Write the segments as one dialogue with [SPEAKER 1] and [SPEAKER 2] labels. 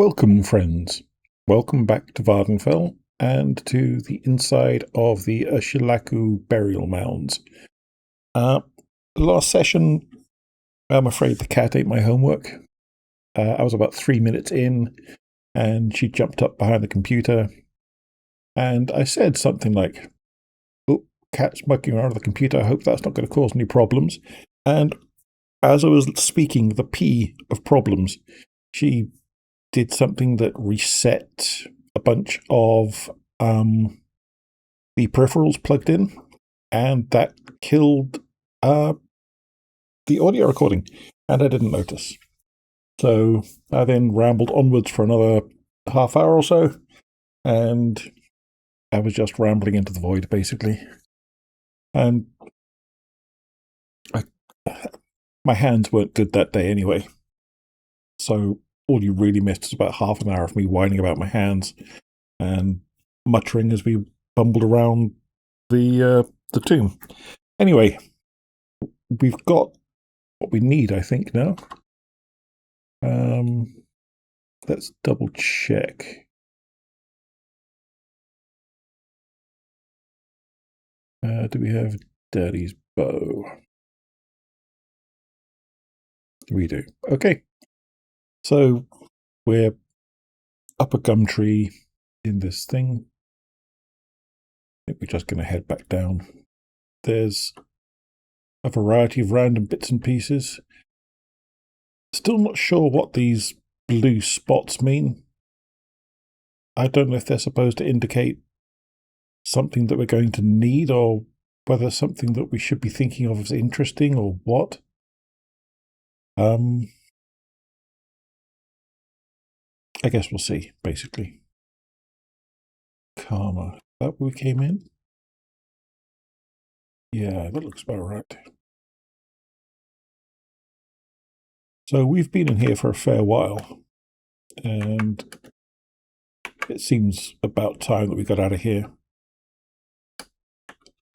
[SPEAKER 1] Welcome, friends. Welcome back to Vardenfell and to the inside of the Ursulaku burial mounds. Last session, I'm afraid the cat ate my homework. I was about 3 minutes in, and she jumped up behind the computer, and I said something like, "Oh, cat's mucking around the computer. I hope that's not going to cause any problems." And as I was speaking the P of problems, she did something that reset a bunch of the peripherals plugged in, and that killed the audio recording, and I didn't notice. So I then rambled onwards for another half hour or so, and I was just rambling into the void, basically. And my hands weren't good that day anyway, so all you really missed is about half an hour of me whining about my hands and muttering as we bumbled around the tomb. Anyway, we've got what we need, I think, now. Let's double check. Do we have Daddy's bow? We do. Okay. So we're up a gum tree in this thing. I think we're just going to head back down. There's a variety of random bits and pieces. Still not sure what these blue spots mean. I don't know if they're supposed to indicate something that we're going to need, or whether something that we should be thinking of as interesting, or what. I guess we'll see, basically. Karma. Is that where we came in? Yeah, that looks about right. So we've been in here for a fair while, and it seems about time that we got out of here.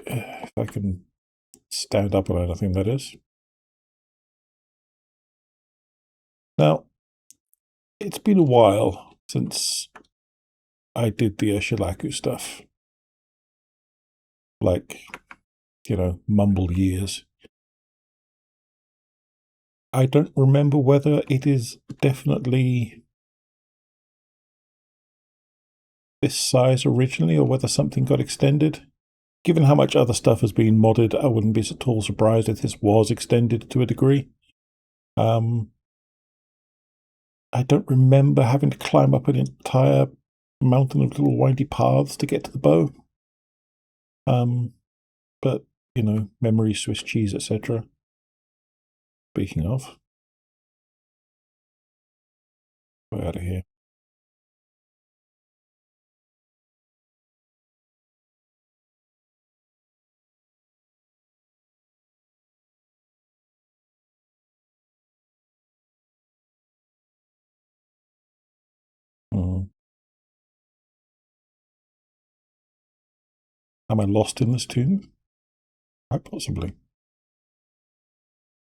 [SPEAKER 1] If I can stand up on anything, that is. Now, it's been a while since I did the Ursulaku stuff. Like, mumbled years. I don't remember whether it is definitely this size originally, or whether something got extended. Given how much other stuff has been modded, I wouldn't be at all surprised if this was extended to a degree. I don't remember having to climb up an entire mountain of little windy paths to get to the bow. But, memory, Swiss cheese, etc. Speaking of, we're out of here. Am I lost in this tomb? Quite possibly.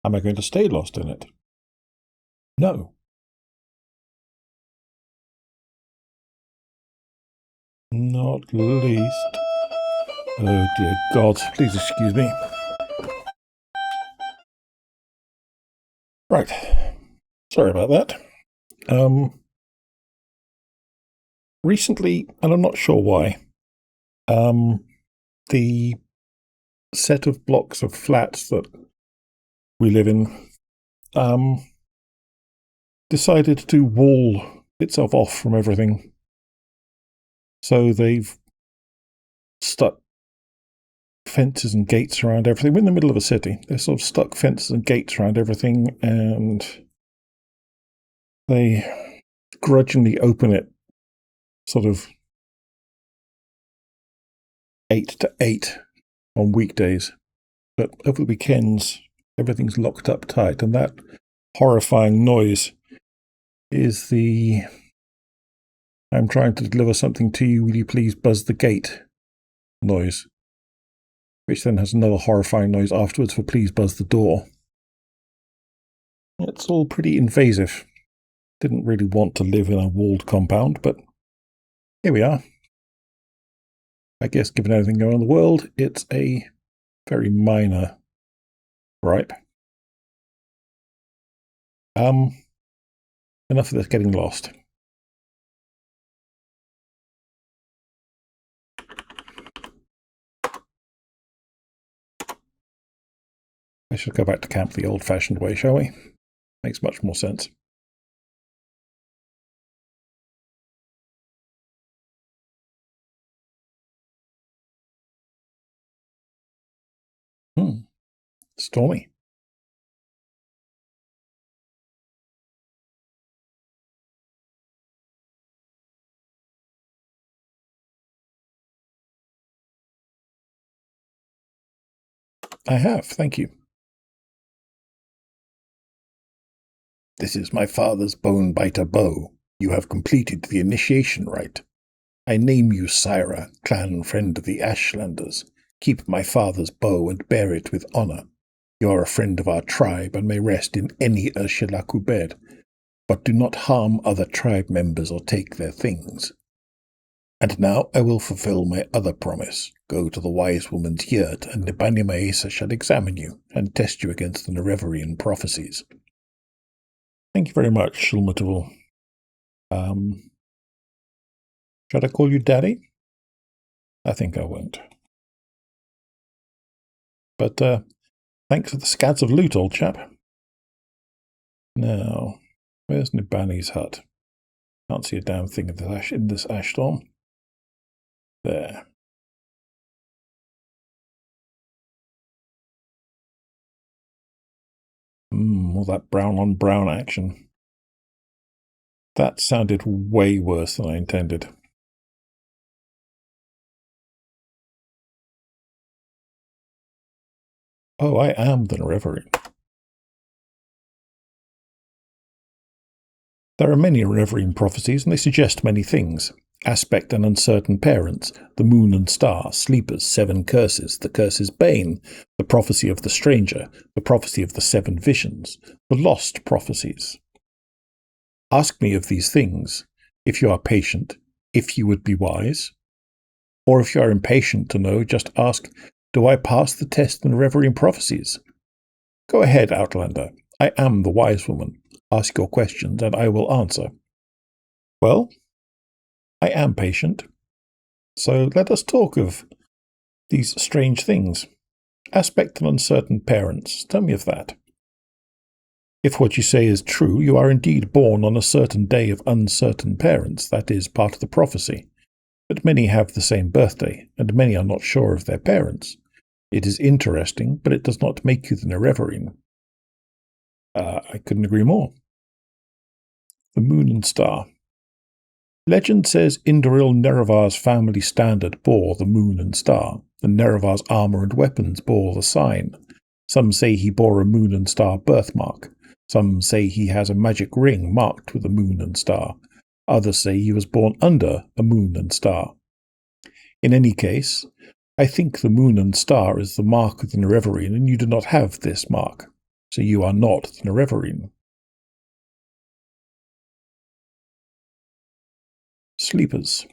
[SPEAKER 1] Am I going to stay lost in it? No. Not least. Oh dear God, please excuse me. Right. Sorry about that. Recently, and I'm not sure why, the set of blocks of flats that we live in decided to wall itself off from everything. So they've stuck fences and gates around everything. We're in the middle of a city. They've sort of stuck fences and gates around everything, and they grudgingly open it sort of 8 to 8 on weekdays. But over the weekends, everything's locked up tight, and that horrifying noise is the "I'm trying to deliver something to you, will you please buzz the gate" noise, which then has another horrifying noise afterwards for "please buzz the door." It's all pretty invasive. Didn't really want to live in a walled compound, but here we are. I guess given everything going on in the world, it's a very minor gripe. Enough of this getting lost. I should go back to camp the old-fashioned way, shall we? Makes much more sense. Stormy. I have, thank you. This is my father's bone-biter bow. You have completed the initiation rite. I name you Syra, clan friend of the Ashlanders. Keep my father's bow and bear it with honor. You are a friend of our tribe and may rest in any Urshilaku bed, but do not harm other tribe members or take their things. And now I will fulfill my other promise. Go to the wise woman's yurt, and Nibani Maesa shall examine you and test you against the Nerevarine prophecies. Thank you very much, Shulmatable. Should I call you Daddy? I think I won't. But thanks for the scads of loot, old chap. Now, where's Nibani's hut? Can't see a damn thing in this ash storm. There. All that brown on brown action. That sounded way worse than I intended. Oh, I am the Nerevarine. There are many Nerevarine prophecies, and they suggest many things. Aspect and uncertain parents, the moon and star, sleepers, 7 curses, the curse's bane, the prophecy of the stranger, the prophecy of the 7 visions, the lost prophecies. Ask me of these things, if you are patient, if you would be wise. Or if you are impatient to know, just ask, do I pass the test in Nerevarine prophecies? Go ahead, Outlander. I am the wise woman. Ask your questions, and I will answer. Well, I am patient. So let us talk of these strange things. Aspect and uncertain parents. Tell me of that. If what you say is true, you are indeed born on a certain day of uncertain parents. That is part of the prophecy. But many have the same birthday, and many are not sure of their parents. It is interesting, but it does not make you the Nerevarine. I couldn't agree more. The moon and star. Legend says Indoril Nerevar's family standard bore the moon and star, and Nerevar's armour and weapons bore the sign. Some say he bore a moon and star birthmark. Some say he has a magic ring marked with a moon and star. Others say he was born under a moon and star. In any case, I think the moon and star is the mark of the Nerevarine, and you do not have this mark, so you are not the Nerevarine. Sleepers.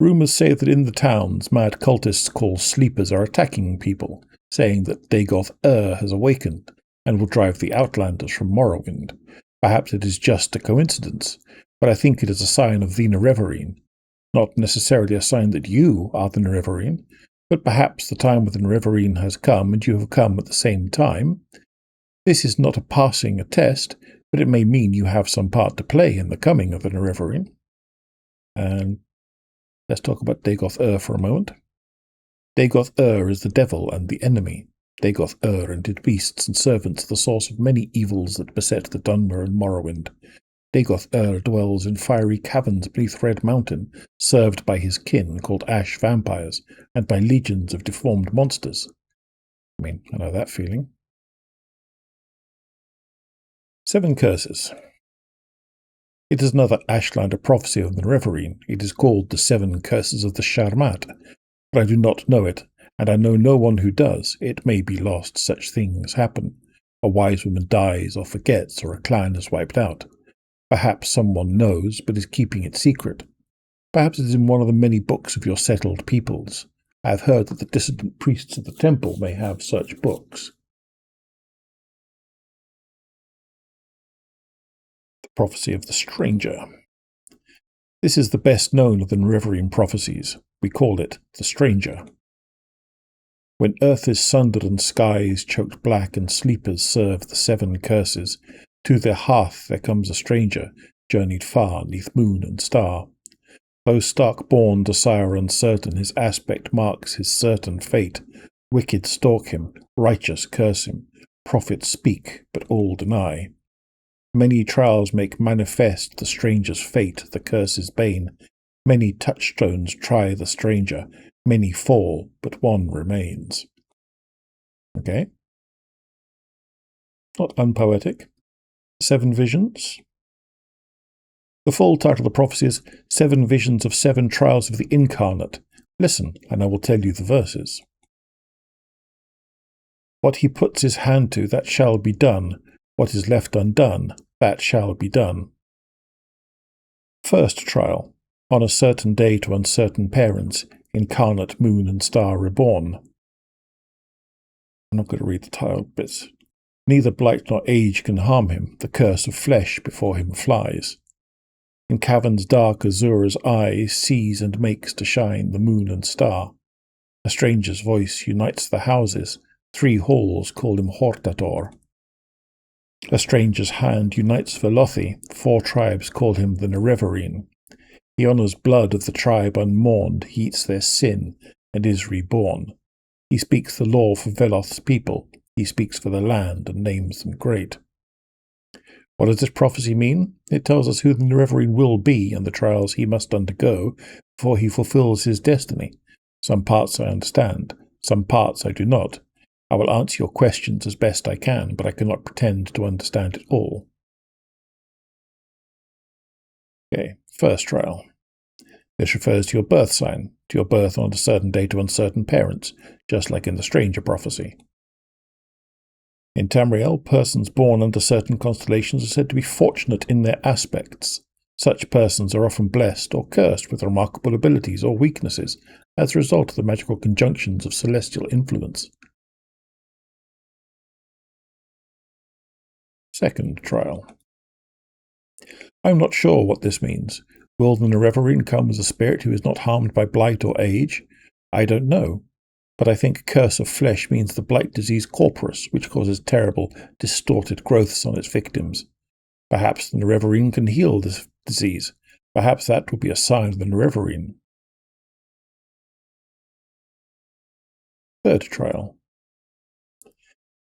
[SPEAKER 1] Rumours say that in the towns, mad cultists called sleepers are attacking people, saying that Dagoth has awakened and will drive the Outlanders from Morrowind. Perhaps it is just a coincidence, but I think it is a sign of the Nerevarine. Not necessarily a sign that you are the Nerevarine, but perhaps the time of the Nerevarine has come and you have come at the same time. This is not passing a test, but it may mean you have some part to play in the coming of the Nerevarine. And let's talk about Dagoth for a moment. Dagoth is the devil and the enemy. Dagoth and its beasts and servants are the source of many evils that beset the Dunmer and Morrowind. Dagoth dwells in fiery caverns beneath Red Mountain, served by his kin called Ash Vampires, and by legions of deformed monsters. I know that feeling. 7 curses. It is another Ashlander prophecy of the Nerevarine. It is called the 7 curses of the Sharmat, but I do not know it, and I know no one who does. It may be lost. Such things happen. A wise woman dies or forgets, or a clan is wiped out. Perhaps someone knows, but is keeping it secret. Perhaps it is in one of the many books of your settled peoples. I have heard that the dissident priests of the temple may have such books. The Prophecy of the Stranger. This is the best known of the Nerevarine prophecies. We call it the Stranger. When earth is sundered and skies choked black and sleepers serve the 7 curses, to their hearth there comes a stranger, journeyed far neath moon and star. Though stark-born to sire uncertain, his aspect marks his certain fate. Wicked stalk him, righteous curse him, prophets speak, but all deny. Many trials make manifest the stranger's fate, the curse's bane. Many touchstones try the stranger, many fall, but one remains. Okay. Not unpoetic. 7 visions. The full title of the prophecy is 7 Visions of 7 Trials of the Incarnate. Listen, and I will tell you the verses. What he puts his hand to, that shall be done. What is left undone, that shall be done. First trial. On a certain day to uncertain parents, incarnate moon and star reborn. I'm not going to read the title bits. Neither blight nor age can harm him, the curse of flesh before him flies. In caverns dark Azura's eye sees and makes to shine the moon and star. A stranger's voice unites the houses, 3 halls call him Hortator. A stranger's hand unites Velothi, 4 tribes call him the Nerevarine. He honours blood of the tribe unmourned, he eats their sin, and is reborn. He speaks the law for Veloth's people, he speaks for the land and names them great. What does this prophecy mean? It tells us who the Nerevarine will be and the trials he must undergo before he fulfills his destiny. Some parts I understand, some parts I do not. I will answer your questions as best I can, but I cannot pretend to understand it all. Okay, first trial. This refers to your birth sign, to your birth on a certain day to uncertain parents, just like in the Stranger prophecy. In Tamriel, persons born under certain constellations are said to be fortunate in their aspects. Such persons are often blessed or cursed with remarkable abilities or weaknesses as a result of the magical conjunctions of celestial influence. Second trial. I am not sure what this means. Will the Nerevarine come as a spirit who is not harmed by blight or age? I don't know. But I think curse of flesh means the blight disease corporus, which causes terrible, distorted growths on its victims. Perhaps the Nerevarine can heal this disease. Perhaps that will be a sign of the Nerevarine. Third trial.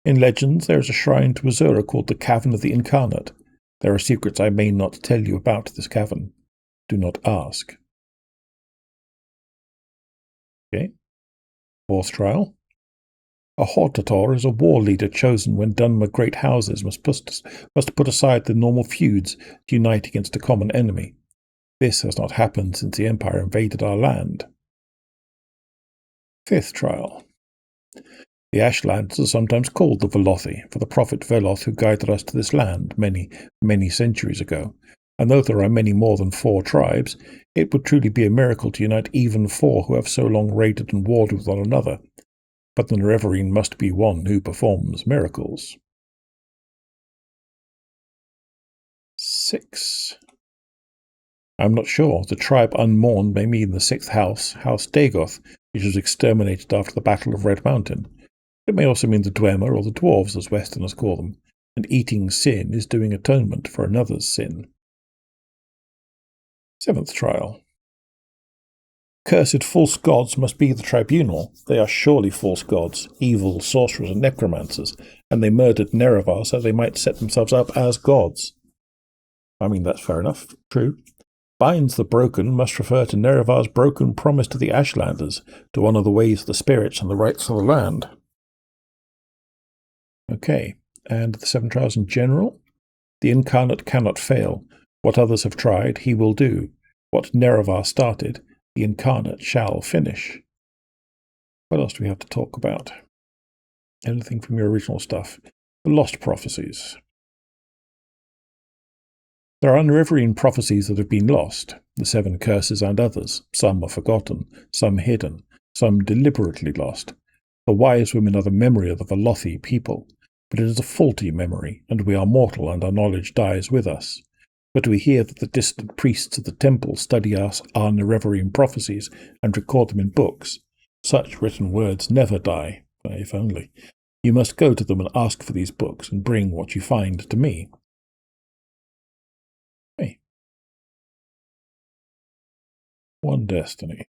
[SPEAKER 1] In legends, there is a shrine to Azura called the Cavern of the Incarnate. There are secrets I may not tell you about this cavern. Do not ask. Okay. Fourth trial. A Hortator is a war leader chosen when Dunmer great houses must put aside the normal feuds to unite against a common enemy. This has not happened since the Empire invaded our land. Fifth trial. The Ashlands are sometimes called the Velothi, for the prophet Veloth who guided us to this land many, many centuries ago. And though there are many more than 4 tribes, it would truly be a miracle to unite even 4 who have so long raided and warred with one another. But the Nerevarine must be one who performs miracles. 6. I'm not sure. The tribe unmourned may mean the 6th house, House Dagoth, which was exterminated after the Battle of Red Mountain. It may also mean the Dwemer, or the Dwarves as Westerners call them, and eating sin is doing atonement for another's sin. 7th trial. Cursed false gods must be the tribunal. They are surely false gods, evil sorcerers and necromancers, and they murdered Nerevar so they might set themselves up as gods. I mean, that's fair enough. True. Binds the broken must refer to Nerevar's broken promise to the Ashlanders, to honour the ways of the spirits and the rights of the land. Okay, and the 7 trials in general? The incarnate cannot fail. What others have tried, he will do. What Nerevar started, the incarnate shall finish. What else do we have to talk about? Anything from your original stuff? The Lost Prophecies. There are Nerevarine prophecies that have been lost, the 7 curses and others. Some are forgotten, some hidden, some deliberately lost. The wise women are the memory of the Velothi people, but it is a faulty memory, and we are mortal and our knowledge dies with us. But we hear that the distant priests of the temple study our Nerevarine prophecies and record them in books. Such written words never die, if only. You must go to them and ask for these books, and bring what you find to me. Hey. One destiny.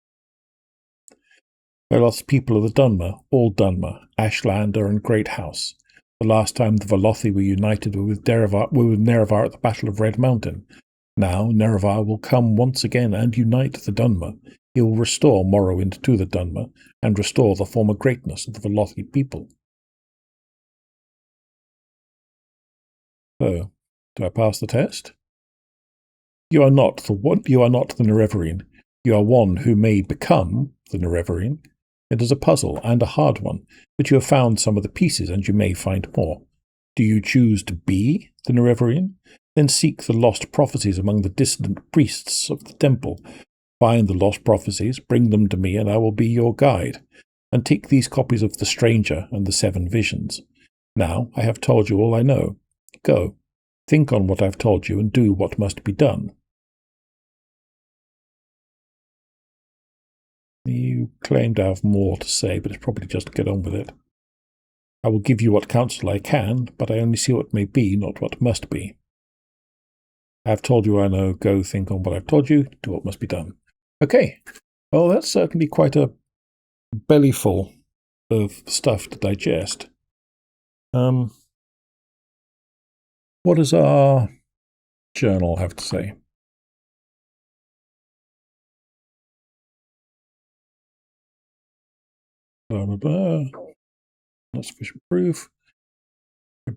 [SPEAKER 1] Veloth's people of the Dunmer, all Dunmer, Ashlander and Great House. The last time the Velothi were united were with Nerevar at the Battle of Red Mountain. Now Nerevar will come once again and unite the Dunmer. He will restore Morrowind to the Dunmer, and restore the former greatness of the Velothi people. So, do I pass the test? You are not the Nerevarine. You are one who may become the Nerevarine. It is a puzzle, and a hard one, but you have found some of the pieces, and you may find more. Do you choose to be the Nerevarine? Then seek the lost prophecies among the dissident priests of the temple. Find the lost prophecies, bring them to me, and I will be your guide. And take these copies of The Stranger and the 7 Visions. Now I have told you all I know. Go. Think on what I've told you, and do what must be done. You claim to have more to say, but it's probably just to get on with it. I will give you what counsel I can, but I only see what may be, not what must be. I have told you I know. Go think on what I've told you, do what must be done. Okay. Well, that's certainly quite a bellyful of stuff to digest. What does our journal have to say? Blah, blah, blah. Not sufficient proof.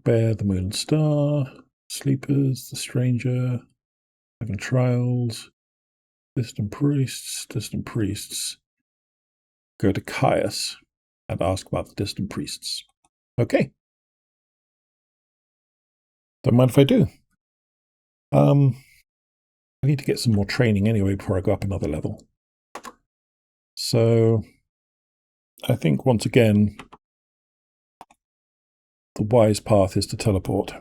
[SPEAKER 1] Bear, the Moon and Star. Sleepers, the Stranger. 7 Trials. Distant Priests. Go to Caius and ask about the distant priests. Okay. Don't mind if I do. I need to get some more training anyway before I go up another level. So I think once again the wise path is to teleport.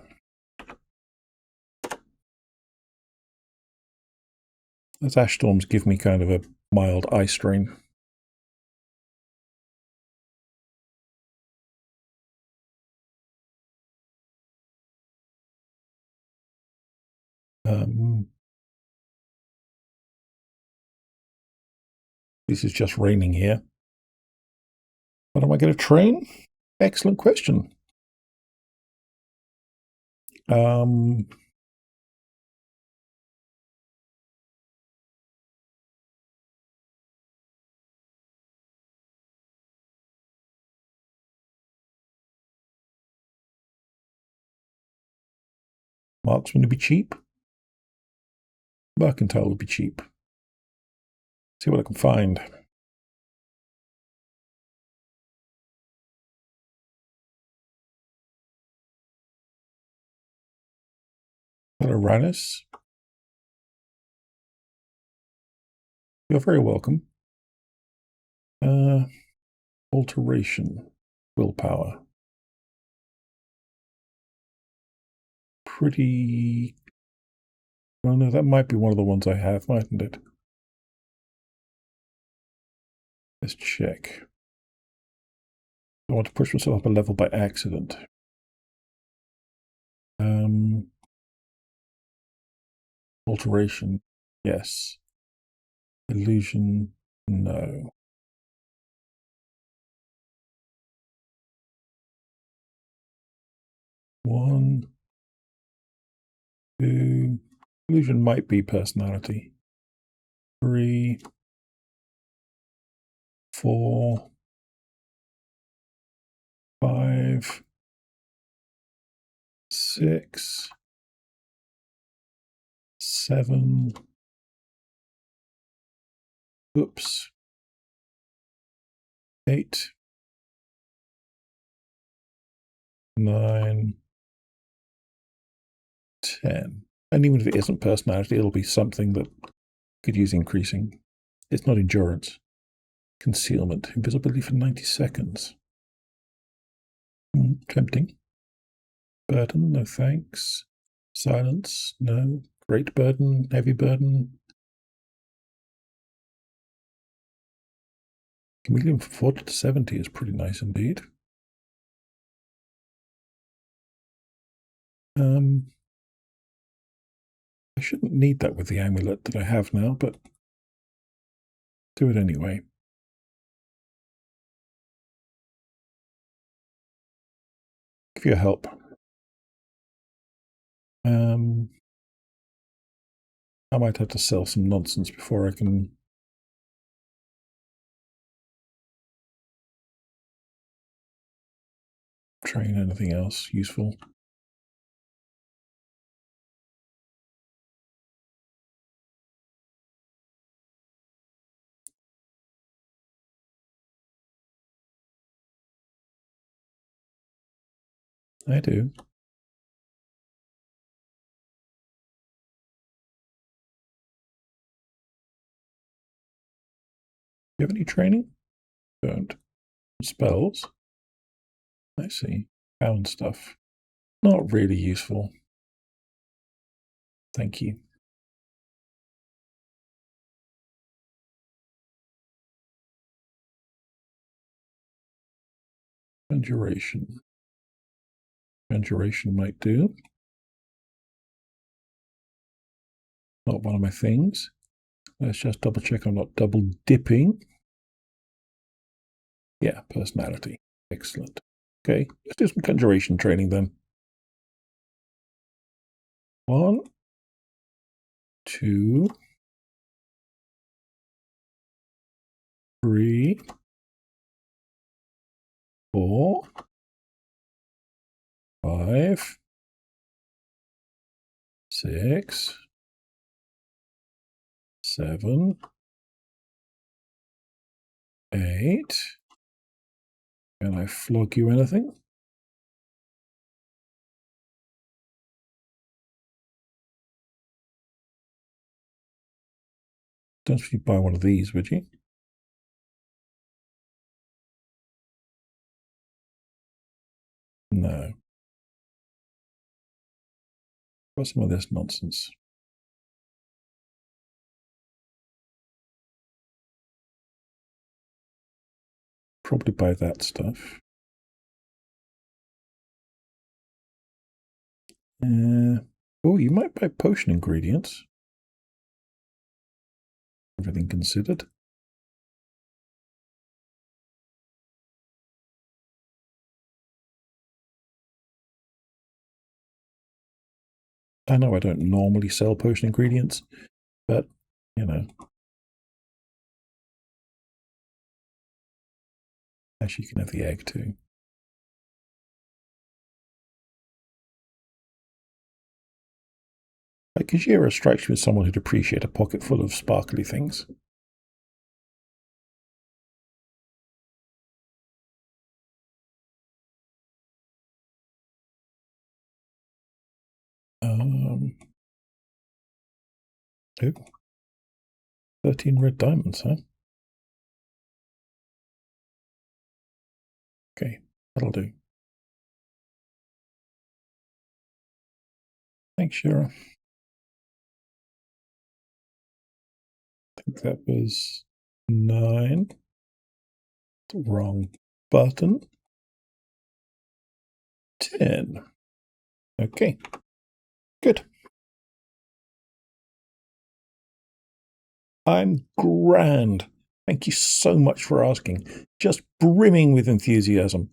[SPEAKER 1] Those ash storms give me kind of a mild eye strain. This is just raining here. But am I going to train? Excellent question. Marksman would be cheap. Mercantile would be cheap. See what I can find. Hello, Rannis. You're very welcome. Alteration. Willpower. Pretty... Oh no, that might be one of the ones I have, mightn't it? Let's check. I want to push myself up a level by accident. Alteration, yes. Illusion, no. One, two. Illusion might be personality. 3, 4, 5, 6, 7. Oops. 8, 9, 10. And even if it isn't personality, it'll be something that could use increasing. It's not endurance. Concealment. Invisibility for 90 seconds. Tempting. Burden, no thanks. Silence, no. Great burden, heavy burden. Chameleon from 40 to 70 is pretty nice indeed. I shouldn't need that with the amulet that I have now, but do it anyway. Give you a help. I might have to sell some nonsense before I can train anything else useful. I do. You have any training? Don't. Spells? I see. Found stuff. Not really useful. Thank you. Conjuration. Conjuration might do. Not one of my things. Let's just double check I'm not double dipping. Yeah, personality. Excellent. Okay, let's do some conjuration training then. 1, 2, 3, 4, 5, 6, 7, 8. Can I flog you anything? Don't you buy one of these, would you? No. What's some of this nonsense? Probably buy that stuff. Oh, you might buy potion ingredients. Everything considered. I know I don't normally sell potion ingredients, but, you know. Actually, you can have the egg too. Kajira strikes me as someone who'd appreciate a pocket full of sparkly things. Oh, 13 red diamonds, huh? Okay, that'll do. Thanks, Shira. I think that was 9. The wrong button. 10. Okay, good. I'm grand. Thank you so much for asking. Just brimming with enthusiasm,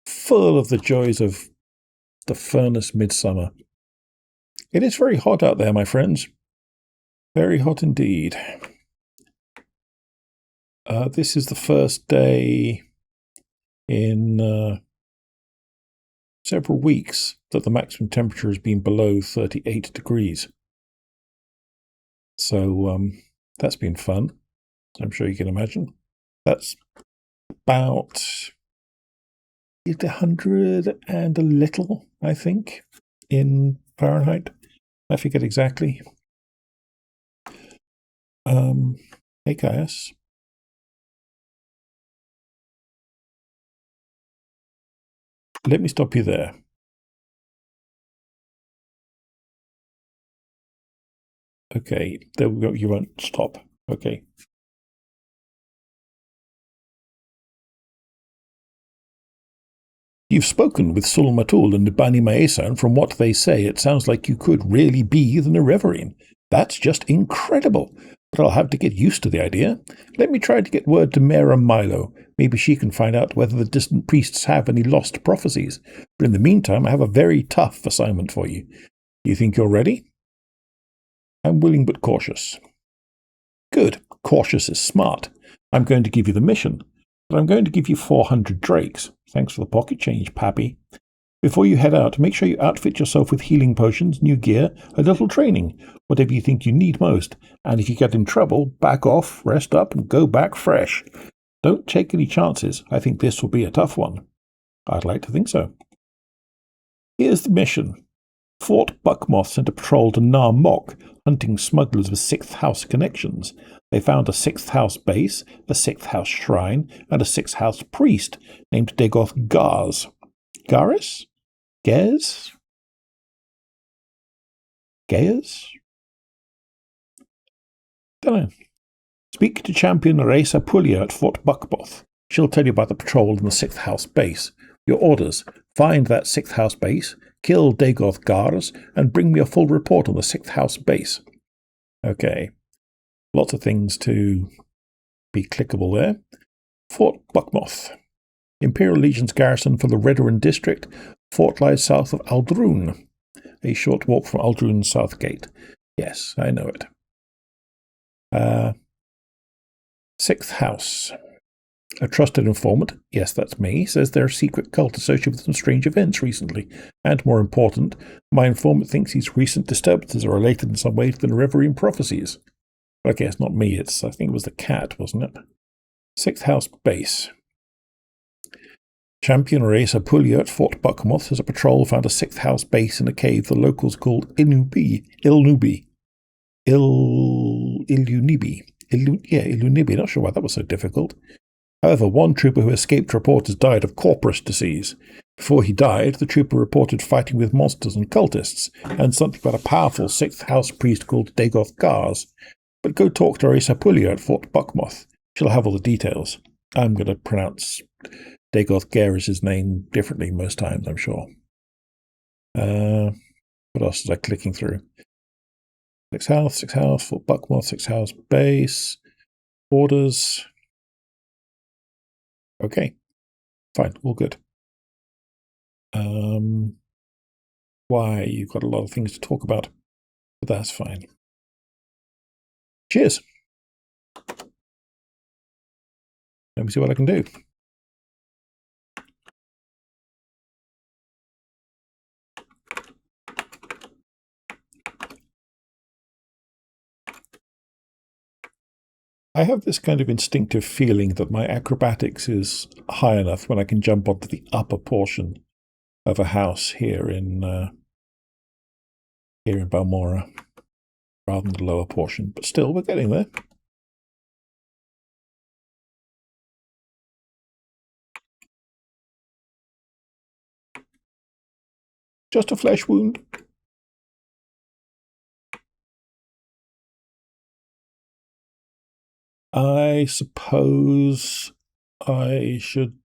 [SPEAKER 1] full of the joys of the furnace midsummer. It is very hot out there, my friends. Very hot indeed. This is the first day in several weeks that the maximum temperature has been below 38 degrees. So that's been fun. I'm sure you can imagine. That's about 100 and a little, I think, in Fahrenheit. I forget exactly. Hey, Caius. Let me stop you there. Okay, there we go. You won't stop. Okay. You've spoken with Sul Matul and Bani Maesa, and from what they say, it sounds like you could really be the Nerevarine. That's just incredible. But I'll have to get used to the idea. Let me try to get word to Mera Milo. Maybe she can find out whether the distant priests have any lost prophecies. But in the meantime, I have a very tough assignment for you. You think you're ready? I'm willing but cautious. Good. Cautious is smart. I'm going to give you the mission, but I'm going to give you 400 drakes. Thanks for the pocket change, Pappy. Before you head out, make sure you outfit yourself with healing potions, new gear, a little training, whatever you think you need most. And if you get in trouble, back off, rest up, and go back fresh. Don't take any chances. I think this will be a tough one. I'd like to think so. Here's the mission. Fort Buckmoth sent a patrol to Nar Mok, hunting smugglers with Sixth House connections. They found a Sixth House base, a Sixth House shrine, and a Sixth House priest named Dagoth Gars. Garis? Gez? Gaius? Dunno. Speak to Champion Reza Pulia at Fort Buckmoth. She'll tell you about the patrol in the Sixth House base. Your orders: find that Sixth House base, kill Dagoth Gars, and bring me a full report on the Sixth House base. Okay. Lots of things to be clickable there. Fort Buckmoth. Imperial Legion's garrison for the Redoran district. Fort lies south of Aldrun. A short walk from Aldrun's south gate. Yes, I know it. Sixth House. A trusted informant, yes, that's me, says there's a secret cult associated with some strange events recently. And more important, my informant thinks these recent disturbances are related in some way to the Nerevarine prophecies. Okay, it's not me, I think it was the cat, wasn't it? Sixth House base. Champion Reza Pulia at Fort Buckmoth as a patrol found a Sixth House base in a cave the locals called Ilunibi, not sure why that was so difficult. However, one trooper who escaped reporters died of corporous disease. Before he died, the trooper reported fighting with monsters and cultists, and something about a powerful Sixth House priest called Dagoth Gars. But go talk to Reza Pulia at Fort Buckmoth. She'll have all the details. I'm going to pronounce Dagoth Gars' name differently most times, I'm sure. What else is I clicking through? Sixth House, Fort Buckmoth, Sixth House base, orders. Okay, fine, all good. Why, you've got a lot of things to talk about, but that's fine. Cheers. Let me see what I can do. I have this kind of instinctive feeling that my acrobatics is high enough when I can jump onto the upper portion of a house here in Balmora, rather than the lower portion. But still, we're getting there. Just a flesh wound. I suppose I should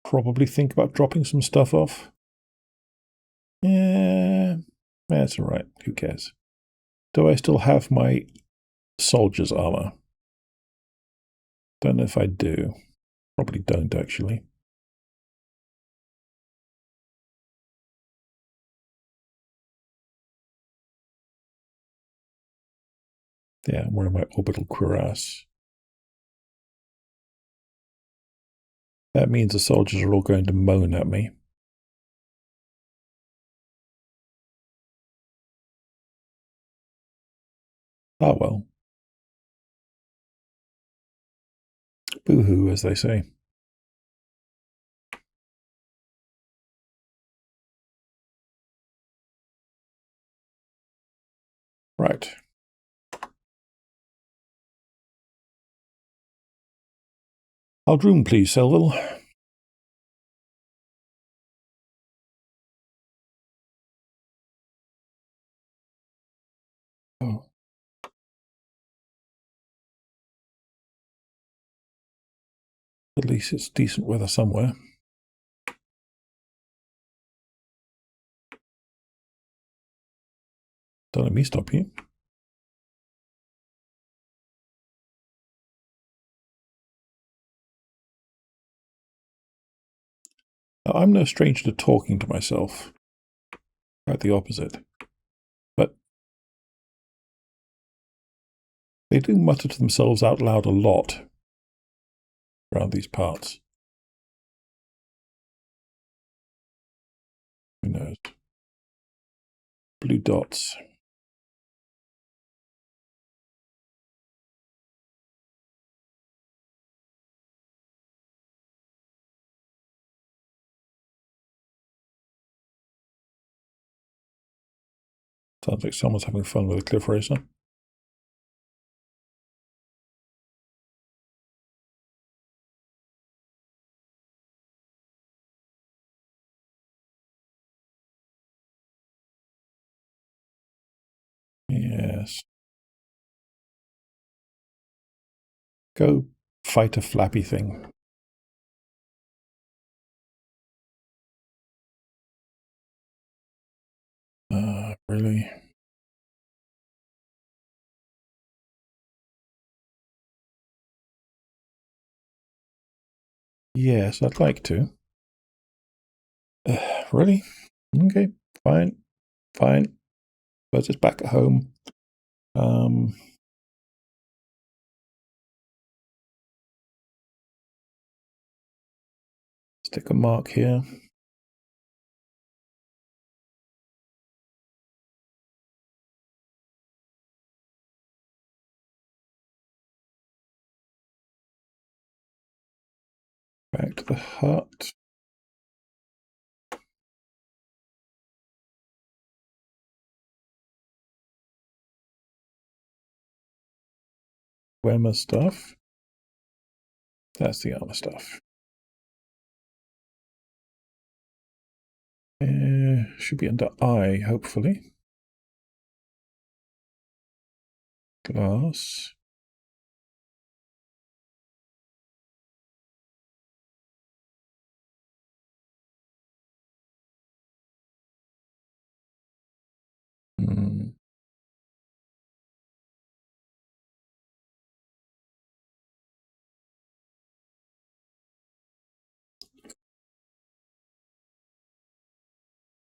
[SPEAKER 1] probably think about dropping some stuff off. Yeah, that's all right. Who cares? Do I still have my soldier's armor? Don't know if I do. Probably don't, actually. Yeah, I'm wearing my orbital cuirass. That means the soldiers are all going to moan at me. Ah, well. Boo-hoo, as they say. Right. Our room, please, Selville. Oh. At least it's decent weather somewhere. Don't let me stop you. Now, I'm no stranger to talking to myself. Quite the opposite. But they do mutter to themselves out loud a lot around these parts. Who knows? Blue dots. Sounds like someone's having fun with a cliff racer. Yes. Go fight a flappy thing. Really? Yes, I'd like to. Really? Okay, fine. Fine. But it's back at home. Stick a mark here. Back to the hut. Where stuff? That's the armor stuff. Should be under I, hopefully. Glass.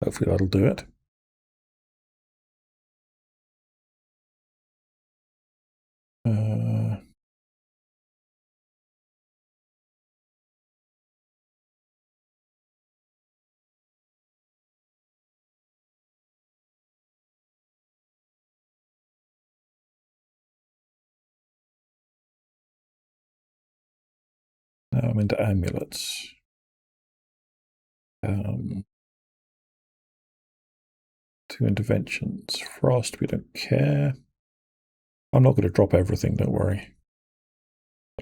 [SPEAKER 1] Hopefully that'll do it. Now I'm into amulets. 2 interventions. Frost, we don't care. I'm not going to drop everything, don't worry.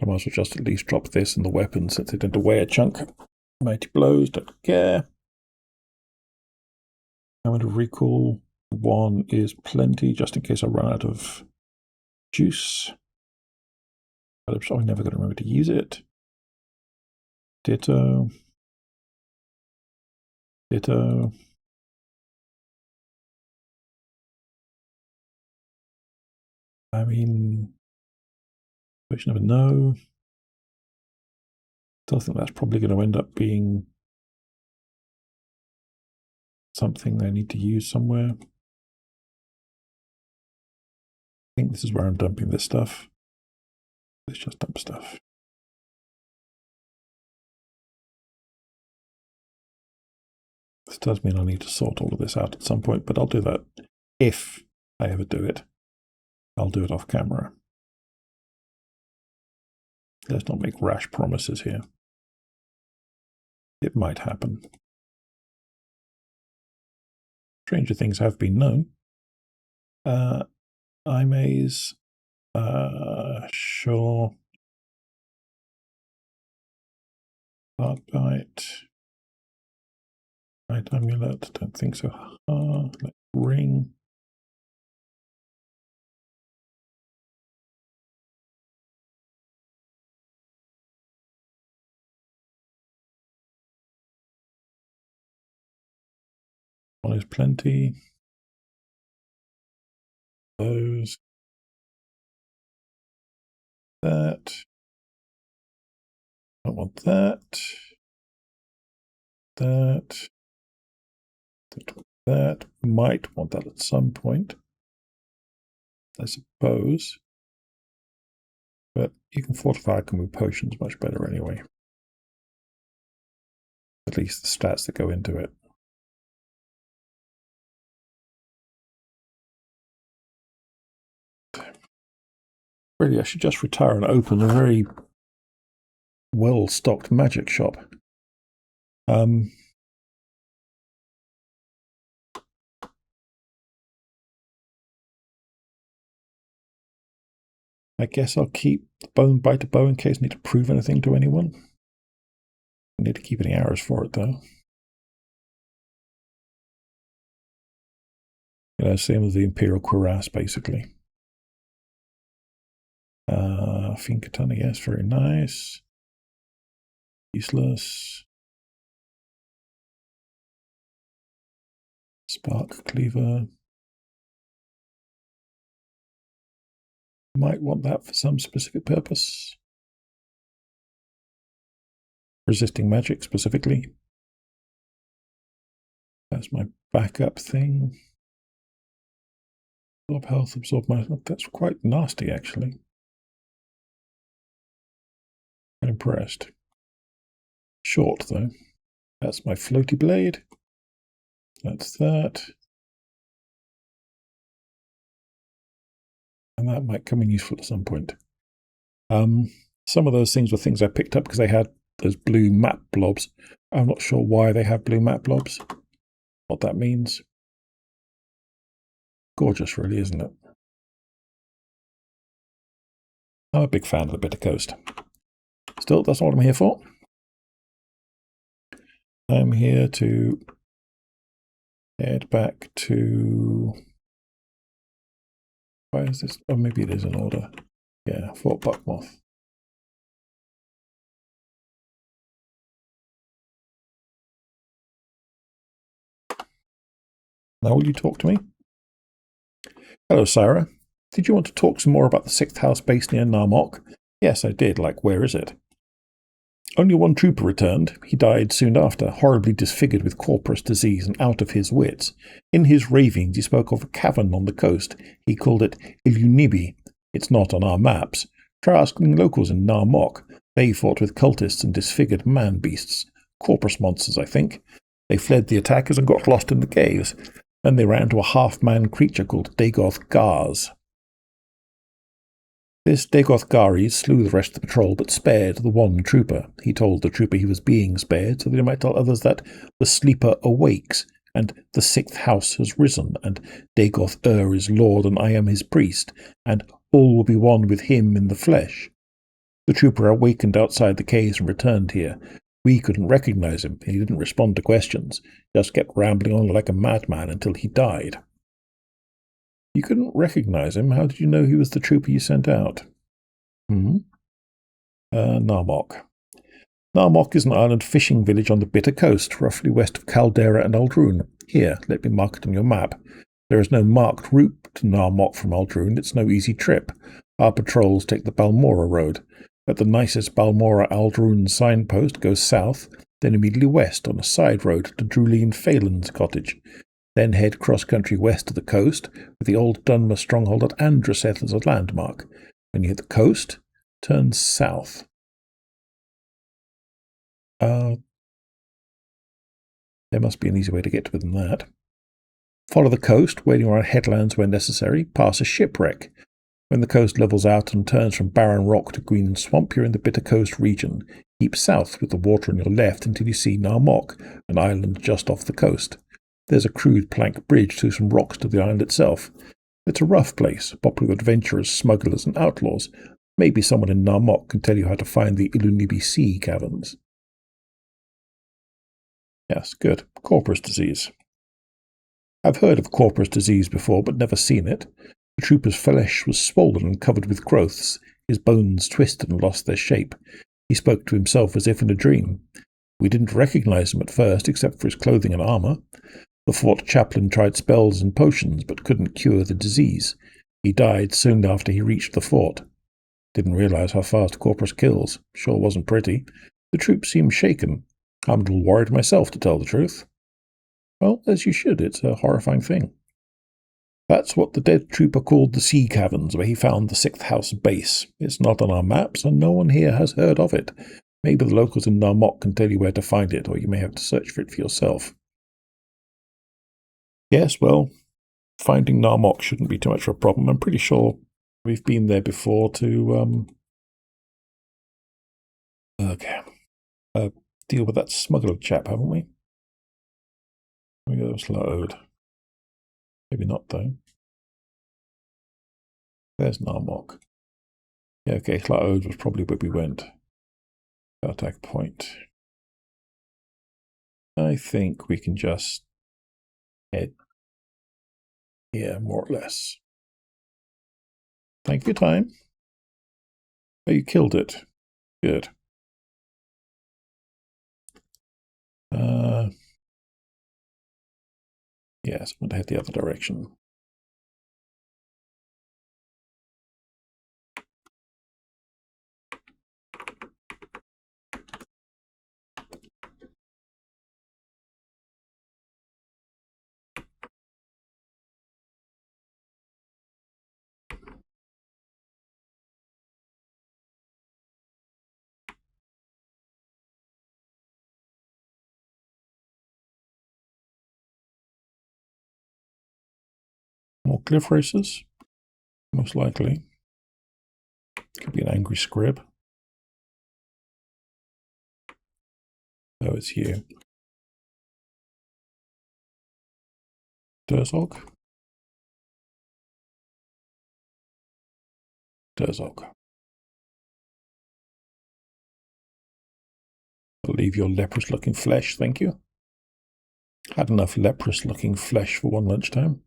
[SPEAKER 1] I might as well just at least drop this and the weapons since they tend to weigh a chunk. Mighty blows, don't care. I'm going to recall. 1 is plenty, just in case I run out of juice. But I'm probably never going to remember to use it. Ditto. Ditto. I mean, you never know. Still think that's probably going to end up being something I need to use somewhere. I think this is where I'm dumping this stuff. Let's just dump stuff. This does mean I need to sort all of this out at some point, but I'll do that if I ever do it. I'll do it off camera. Let's not make rash promises here. It might happen. Stranger things have been known. iMaze. Sure. Heartbite. Right, amulet. Don't think so. Ring. One is plenty. Those. That. I want that. That. That. Might want that at some point, I suppose. But you can fortify alchemy potions much better anyway. At least the stats that go into it. Really, I should just retire and open a very well-stocked magic shop. I guess I'll keep the bone biter bow in case I need to prove anything to anyone. I need to keep any arrows for it, though. You know, same as the Imperial Cuirass, basically. Finkatana, yes, very nice. Useless. Spark Cleaver. Might want that for some specific purpose. Resisting magic, specifically. That's my backup thing. Absorb health, absorb my... That's quite nasty, actually. I'm impressed. Short, though. That's my floaty blade. That's that. And that might come in useful at some point. Some of those things were things I picked up because they had those blue map blobs. I'm not sure why they have blue map blobs. What that means. Gorgeous, really, isn't it? I'm a big fan of the Bitter Coast. Still, that's not what I'm here for. I'm here to head back to... Why is this? Oh, maybe it is in order. Yeah, Fort Buckmoth. Now will you talk to me? Hello, Syra. Did you want to talk some more about the 6th house base near Narmok? Yes, I did. Like, where is it? Only one trooper returned. He died soon after, horribly disfigured with corporous disease and out of his wits. In his ravings, he spoke of a cavern on the coast. He called it Ilunibi. It's not on our maps. Try asking locals in Narmok. They fought with cultists and disfigured man-beasts. Corpus monsters, I think. They fled the attackers and got lost in the caves. Then they ran to a half-man creature called Dagoth Gars. This Dagoth Gares slew the rest of the patrol, but spared the one trooper. He told the trooper he was being spared, so that he might tell others that the sleeper awakes, and the 6th house has risen, and Dagoth is lord, and I am his priest, and all will be one with him in the flesh. The trooper awakened outside the caves and returned here. We couldn't recognize him, and he didn't respond to questions, just kept rambling on like a madman until he died. You couldn't recognize him? How did you know he was the trooper you sent out? Narmok. Narmok is an island fishing village on the Bitter Coast, roughly west of Caldera and Aldrune. Here, let me mark it on your map. There is no marked route to Narmok from Aldrune. It's no easy trip. Our patrols take the Balmora road. At the nicest Balmora-Aldrune signpost, go south, then immediately west on a side road to Druleen Phelan's cottage. Then head cross-country west to the coast, with the old Dunmer stronghold at Andraseth as a landmark. When you hit the coast, turn south. There must be an easy way to get to it than that. Follow the coast, wading around headlands where necessary, pass a shipwreck. When the coast levels out and turns from barren rock to green swamp, you're in the Bitter Coast region. Keep south with the water on your left until you see Narmok, an island just off the coast. There's a crude plank bridge through some rocks to the island itself. It's a rough place, popular with adventurers, smugglers, and outlaws. Maybe someone in Narmok can tell you how to find the Ilunibi Sea caverns. Yes, good. Corpus disease. I've heard of corpus disease before, but never seen it. The trooper's flesh was swollen and covered with growths. His bones twisted and lost their shape. He spoke to himself as if in a dream. We didn't recognize him at first, except for his clothing and armor. The fort chaplain tried spells and potions, but couldn't cure the disease. He died soon after he reached the fort. Didn't realize how fast corpus kills. Sure wasn't pretty. The troop seemed shaken. I'm a little worried myself, to tell the truth. Well, as you should. It's a horrifying thing. That's what the dead trooper called the Sea Caverns, where he found the 6th House base. It's not on our maps, and no one here has heard of it. Maybe the locals in Narmok can tell you where to find it, or you may have to search for it for yourself. Yes, well, finding Narmok shouldn't be too much of a problem. I'm pretty sure we've been there before to deal with that smuggler chap, haven't we? We go slowed. Maybe not, though. There's Narmok. Yeah, okay, Slaode was probably where we went. Attack point. I think we can just head here, more or less. Thank you, time. Oh, you killed it. Good. Yes, I'm going to head the other direction. More cliff races? Most likely. Could be an angry scrib. Oh, it's you. Durzog? Durzog. I'll leave your leprous-looking flesh, thank you. Had enough leprous-looking flesh for one lunchtime.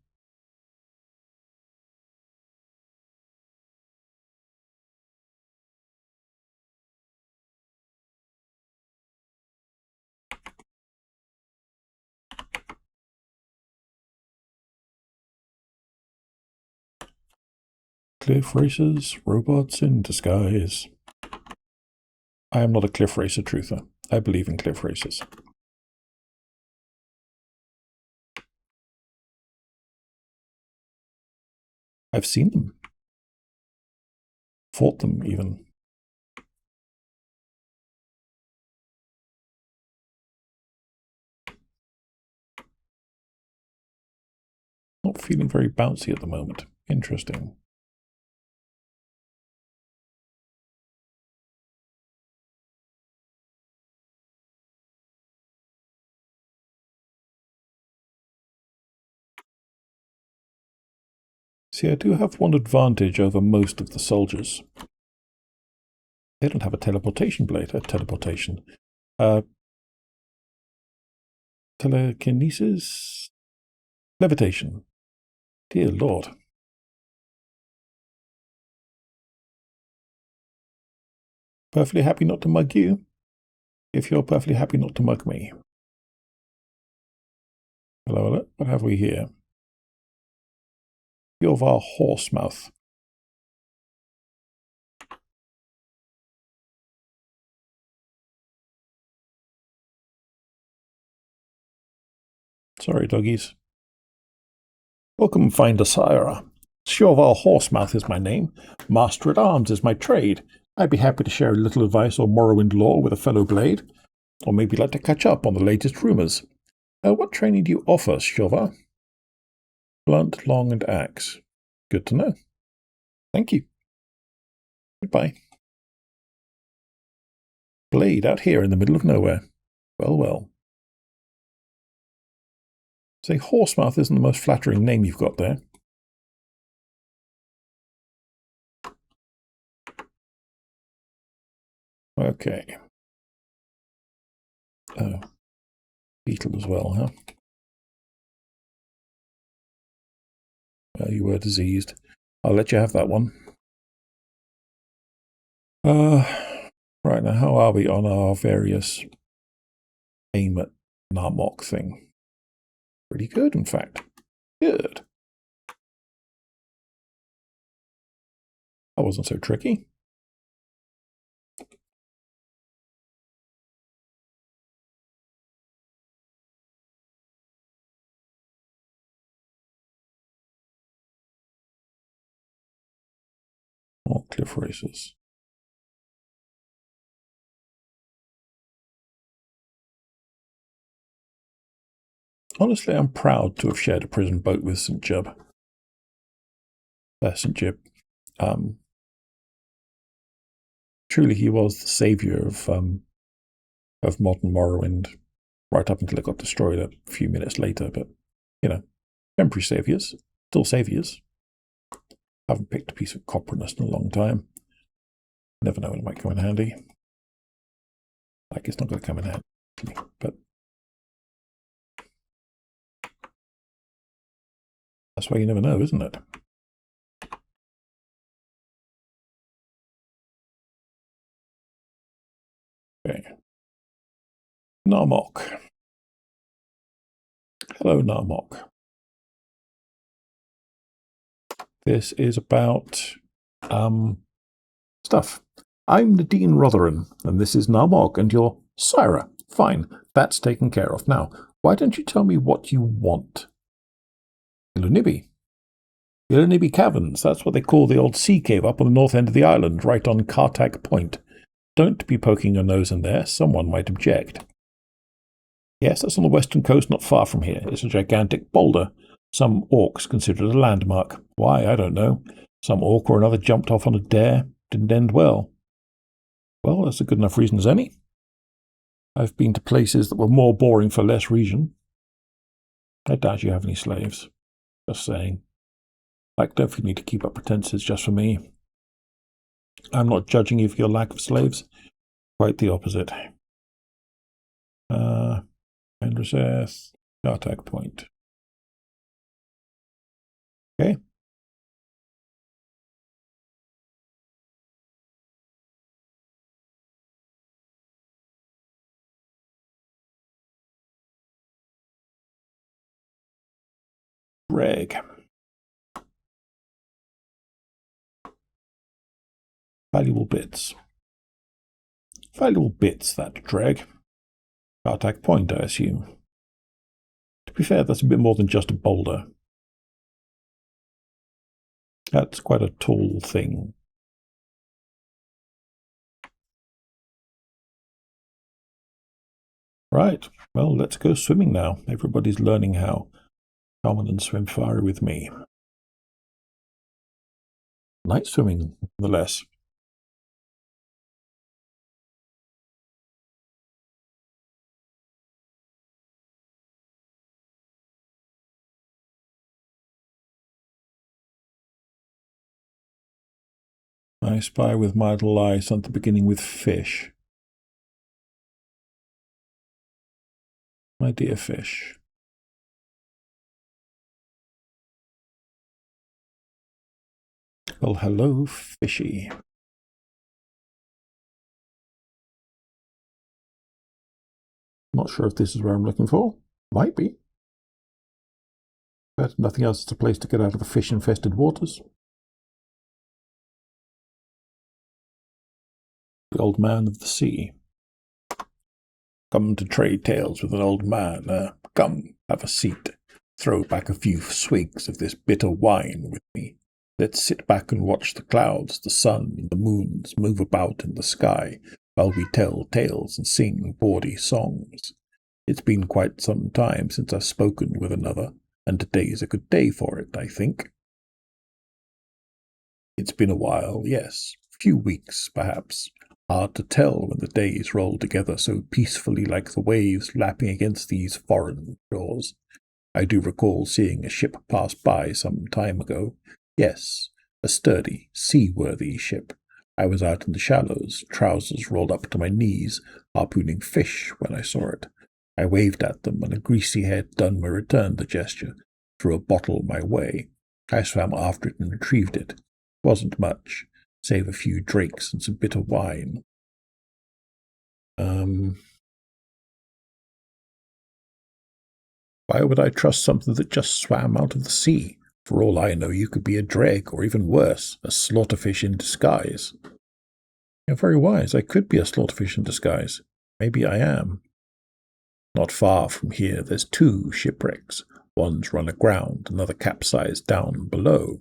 [SPEAKER 1] Cliff racers, robots in disguise. I am not a cliff racer truther. I believe in cliff racers. I've seen them. Fought them, even. Not feeling very bouncy at the moment. Interesting. See, I do have one advantage over most of the soldiers. They don't have a teleportation blade. Telekinesis? Levitation. Dear Lord. Perfectly happy not to mug you, if you're perfectly happy not to mug me. Hello, what have we here? Yorvar Horsemouth. Sorry, doggies. Welcome, Finder Sire. Sjorval Horsemouth is my name. Master at Arms is my trade. I'd be happy to share a little advice on Morrowind lore with a fellow blade, or maybe like to catch up on the latest rumours. What training do you offer, Sjorval? Blunt, long, and axe. Good to know. Thank you. Goodbye. Blade out here in the middle of nowhere. Well, well. Say, Horsemouth isn't the most flattering name you've got there. Okay. Oh, beetle as well, huh? Well, you were diseased. I'll let you have that one. Right, now how are we on our various aim at Narmok thing? Pretty good, in fact. Good. That wasn't so tricky. More cliff races. Honestly, I'm proud to have shared a prison boat with St. Jib. St. Jib. Truly, he was the saviour of modern Morrowind, right up until it got destroyed a few minutes later. But, you know, temporary saviours, still saviours. Haven't picked a piece of copperness in a long time. Never know when it might come in handy. Like, it's not going to come in handy, but that's why you never know, isn't it? Okay. Narmok. Hello, Narmok. This is about stuff. I'm Nadine Rotheran, and this is Narmok, and you're Syra. Fine, that's taken care of. Now, why don't you tell me what you want? Ilunibi. Ilunibi Caverns, that's what they call the old sea cave up on the north end of the island, right on Kartak Point. Don't be poking your nose in there, someone might object. Yes, that's on the western coast, not far from here. It's a gigantic boulder. Some orcs consider it a landmark. Why, I don't know. Some orc or another jumped off on a dare. Didn't end well. Well, that's a good enough reason as any. I've been to places that were more boring for less reason. I doubt you have any slaves. Just saying. Like, don't feel need to keep up pretenses just for me. I'm not judging you for your lack of slaves. Quite the opposite. Androseth, Kartak Point. Okay. Greg. Valuable bits. Valuable bits, that drag. Kartak Point, I assume. To be fair, that's a bit more than just a boulder. That's quite a tall thing. Right, well, let's go swimming now. Everybody's learning how. Come on and swim fire with me. Night swimming, nonetheless. I spy with my little eye something beginning with fish. My dear fish. Well, hello, fishy. Not sure if this is where I'm looking for. Might be. But nothing else, it's a place to get out of the fish-infested waters. The old man of the sea. Come to trade tales with an old man. Come, have a seat. Throw back a few swigs of this bitter wine with me. Let's sit back and watch the clouds, the sun, and the moons move about in the sky, while we tell tales and sing bawdy songs. It's been quite some time since I've spoken with another, and today's a good day for it, I think. It's been a while, yes. A few weeks, perhaps. Hard to tell when the days roll together so peacefully like the waves lapping against these foreign shores. I do recall seeing a ship pass by some time ago. Yes, a sturdy, seaworthy ship, I was out in the shallows, trousers rolled up to my knees, harpooning fish when I saw it. I waved at them, and a greasy-haired Dunmer returned the gesture, threw a bottle my way. I swam after it and retrieved it. Wasn't much, save a few drakes and some bitter wine. Why would I trust something that just swam out of the sea? For all I know, you could be a dreg, or even worse, a slaughterfish in disguise. You're very wise. I could be a slaughterfish in disguise. Maybe I am. Not far from here, there's 2 shipwrecks. One's run aground, another capsized down below.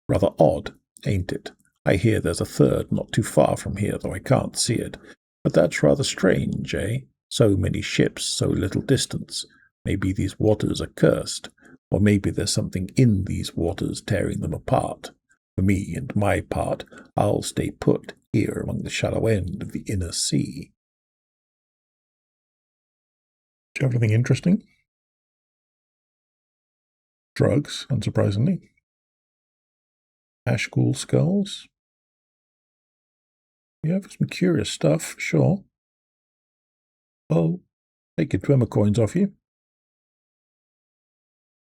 [SPEAKER 1] Rather odd, ain't it? I hear there's a third not too far from here, though I can't see it. But that's rather strange, eh? So many ships, so little distance. Maybe these waters are cursed, or maybe there's something in these waters tearing them apart. For me and my part, I'll stay put here among the shallow end of the inner sea. Do you have anything interesting? Drugs, unsurprisingly. Ashghoul skulls. You have some curious stuff, sure. I'll take your Dwemer coins off you.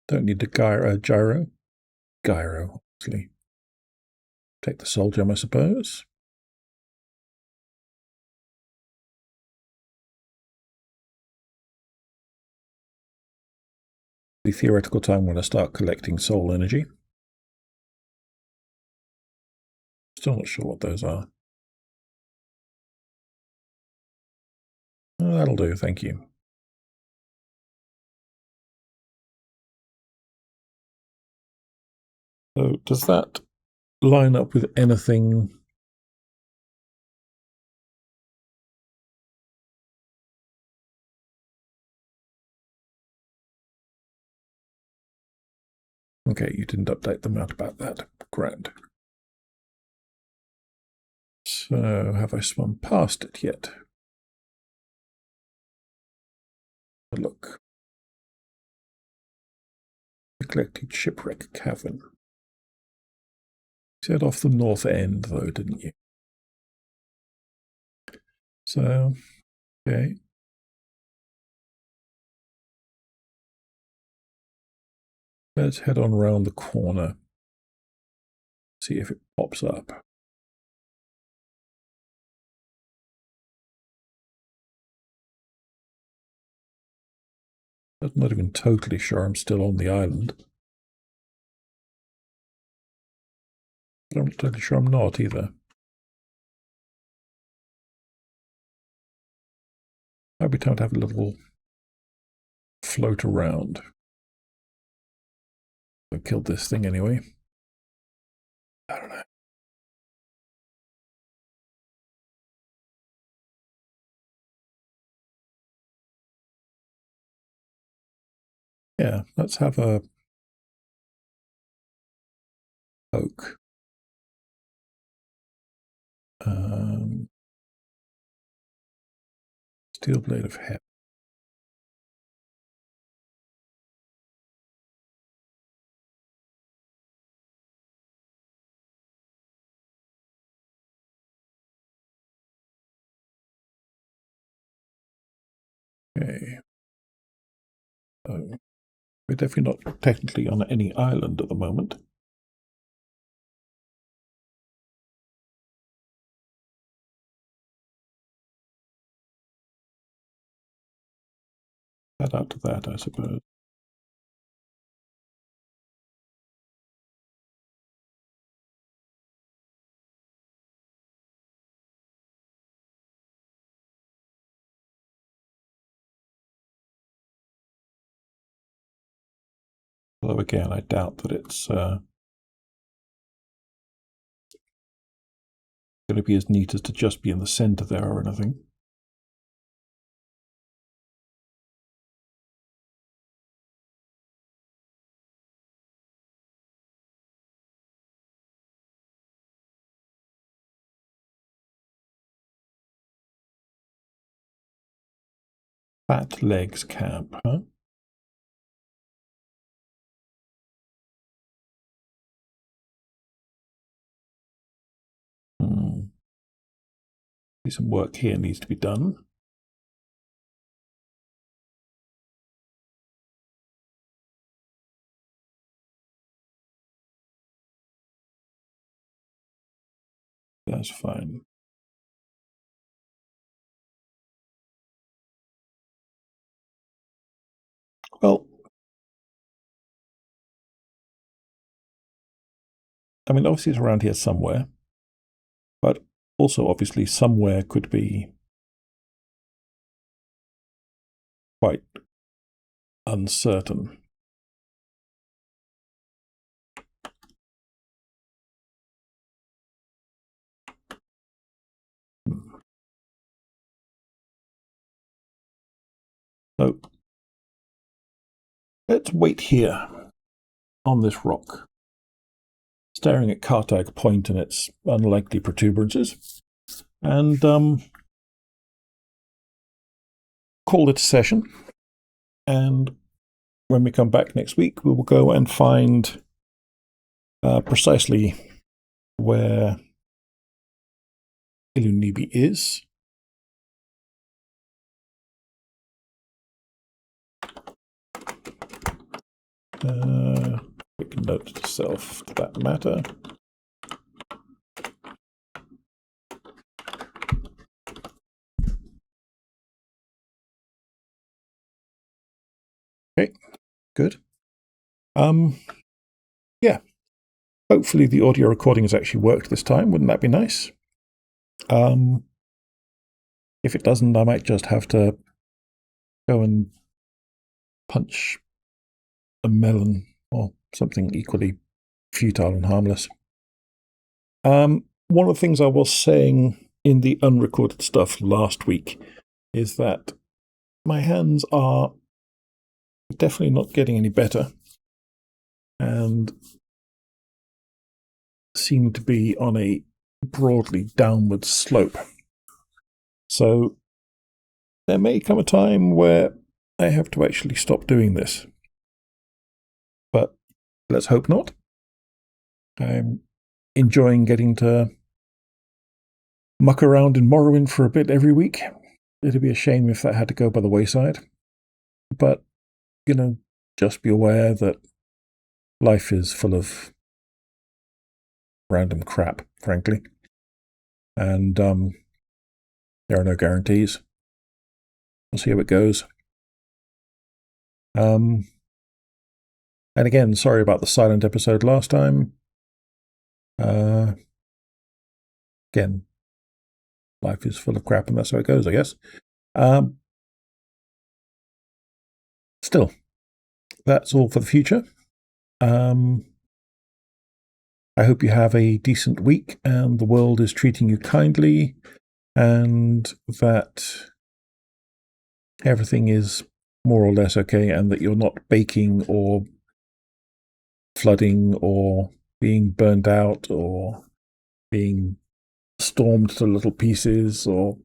[SPEAKER 1] Don't need the gyro. Gyro, obviously. Take the soul gem, I suppose. The theoretical time when I start collecting soul energy. Still not sure what those are. Oh, that'll do, thank you. So does that line up with anything? Okay, you didn't update the map about that. Grand. So, have I swum past it yet? Look. Neglected shipwreck cavern. You said off the north end, though, didn't you? So, okay. Let's head on around the corner. See if it pops up. I'm not even totally sure I'm still on the island. But I'm not totally sure I'm not either. Might be time to have a little float around. I killed this thing anyway. I don't know. Yeah, let's have a poke. Steel blade of heaven. Okay. So we're definitely not technically on any island at the moment. Add out to that, I suppose. Although again, I doubt that it's going to be as neat as to just be in the center there or anything. Fat Legs Camp, huh? Some work here needs to be done. That's fine. Well, I mean, obviously it's around here somewhere, but also obviously somewhere could be quite uncertain. So let's wait here on this rock, staring at Cartag Point and its unlikely protuberances, and call it a session. And when we come back next week, we will go and find precisely where Ilunibi is. Quick note to self to that matter. Okay, good. Yeah. Hopefully the audio recording has actually worked this time. Wouldn't that be nice? If it doesn't, I might just have to go and punch a melon or something equally futile and harmless. One of the things I was saying in the unrecorded stuff last week is that my hands are definitely not getting any better and seem to be on a broadly downward slope. So there may come a time where I have to actually stop doing this. But let's hope not. I'm enjoying getting to muck around in Morrowind for a bit every week. It'd be a shame if that had to go by the wayside. But, you know, just be aware that life is full of random crap, frankly. And there are no guarantees. We'll see how it goes. And again, sorry about the silent episode last time. Again, life is full of crap and that's how it goes, I guess. Still, that's all for the future. I hope you have a decent week and the world is treating you kindly and that everything is more or less okay and that you're not baking or flooding or being burnt out or being stormed to little pieces or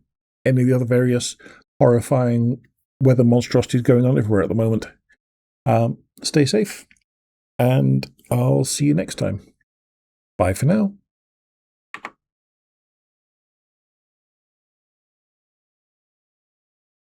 [SPEAKER 1] any of the other various horrifying weather monstrosities going on everywhere at the moment. Stay safe, and I'll see you next time. Bye for now.